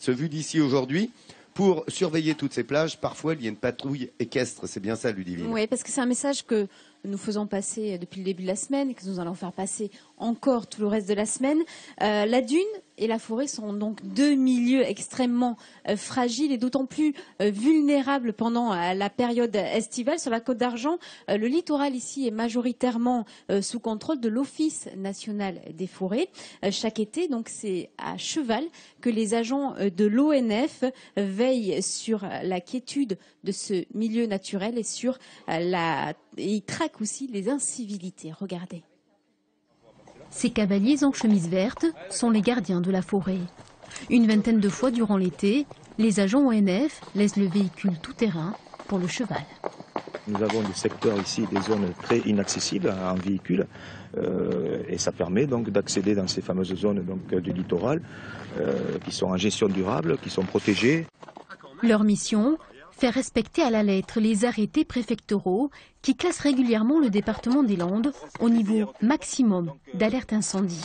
Ce vu d'ici aujourd'hui, pour surveiller toutes ces plages, parfois il y a une patrouille équestre. C'est bien ça, Ludivine? Oui, parce que c'est un message que nous faisons passer depuis le début de la semaine et que nous allons faire passer encore tout le reste de la semaine. La dune et la forêt sont donc deux milieux extrêmement fragiles et d'autant plus vulnérables pendant la période estivale. Sur la Côte d'Argent, le littoral ici est majoritairement sous contrôle de l'Office national des forêts. Chaque été, donc c'est à cheval que les agents de l'ONF veillent sur la quiétude de ce milieu naturel et sur et ils traquent aussi les incivilités. Regardez. Ces cavaliers en chemise verte sont les gardiens de la forêt. Une vingtaine de fois durant l'été, les agents ONF laissent le véhicule tout-terrain pour le cheval. Nous avons des secteurs ici, des zones très inaccessibles en véhicule, et ça permet donc d'accéder dans ces fameuses zones du littoral qui sont en gestion durable, qui sont protégées. Leur mission, faire respecter à la lettre les arrêtés préfectoraux qui classent régulièrement le département des Landes au niveau maximum d'alerte incendie.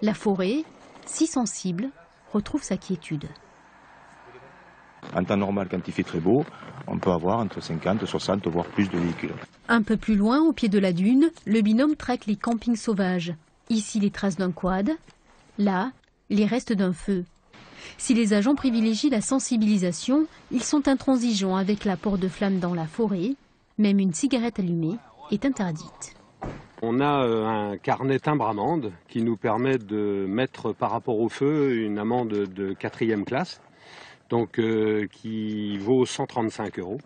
La forêt, si sensible, retrouve sa quiétude. En temps normal, quand il fait très beau, on peut avoir entre 50, 60, voire plus de véhicules. Un peu plus loin, au pied de la dune, le binôme traque les campings sauvages. Ici, les traces d'un quad. Là, les restes d'un feu. Si les agents privilégient la sensibilisation, ils sont intransigeants avec l'apport de flammes dans la forêt. Même une cigarette allumée est interdite. On a un carnet timbre-amende qui nous permet de mettre par rapport au feu une amende de 4e classe. Donc qui vaut 135 €.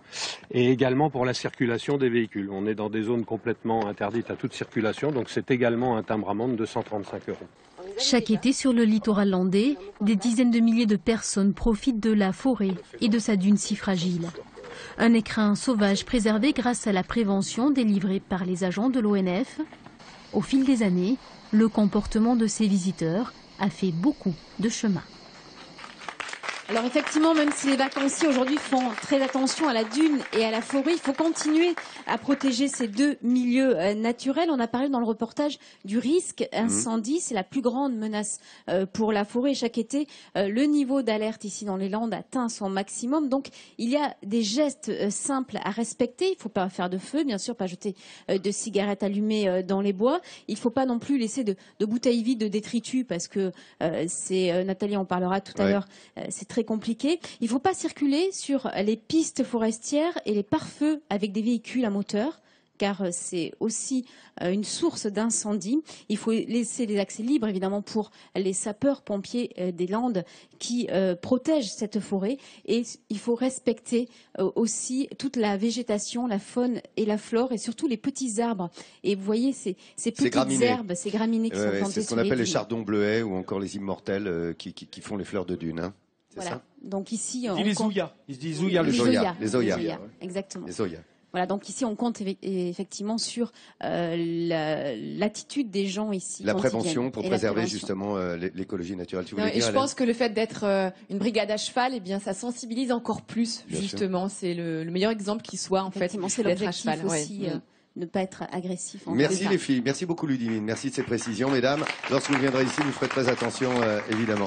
Et également pour la circulation des véhicules. On est dans des zones complètement interdites à toute circulation, donc c'est également un timbre-amende de 135 €. Chaque été sur le littoral landais, des dizaines de milliers de personnes profitent de la forêt et de sa dune si fragile. Un écrin sauvage préservé grâce à la prévention délivrée par les agents de l'ONF. Au fil des années, le comportement de ces visiteurs a fait beaucoup de chemin. Alors effectivement, même si les vacanciers aujourd'hui font très attention à la dune et à la forêt, il faut continuer à protéger ces deux milieux naturels. On a parlé dans le reportage du risque incendie. C'est la plus grande menace pour la forêt. Chaque été, le niveau d'alerte ici dans les Landes atteint son maximum. Donc il y a des gestes simples à respecter. Il ne faut pas faire de feu, bien sûr, pas jeter de cigarettes allumées dans les bois. Il ne faut pas non plus laisser de bouteilles vides de détritus parce que Nathalie en parlera tout à l'heure, c'est très compliqué. Il ne faut pas circuler sur les pistes forestières et les pare-feux avec des véhicules à moteur, car c'est aussi une source d'incendie. Il faut laisser les accès libres, évidemment, pour les sapeurs-pompiers des Landes qui protègent cette forêt. Et il faut respecter aussi toute la végétation, la faune et la flore, et surtout les petits arbres. Et vous voyez ces petites herbes, ces graminées qui sont plantées. C'est ce qu'on appelle les chardons bleuets ou encore les immortels qui font les fleurs de dune. Hein. Voilà. Ça. Donc ici, les Zoyas. Ils se disent Zoya, les Zoyas. Exactement. Les Zoyas. Voilà, donc ici on compte effectivement sur l'attitude des gens ici. La prévention pour préserver justement l'écologie naturelle. Tu voulais dire, je pense que le fait d'être une brigade à cheval, eh bien, ça sensibilise encore plus, justement. C'est le meilleur exemple qui soit, en fait, c'est d'être à l'objectif cheval. aussi. Ne pas être agressif. Merci les filles, merci beaucoup Ludivine, merci de ces précisions mesdames. Lorsque vous viendrez ici, vous ferez très attention évidemment.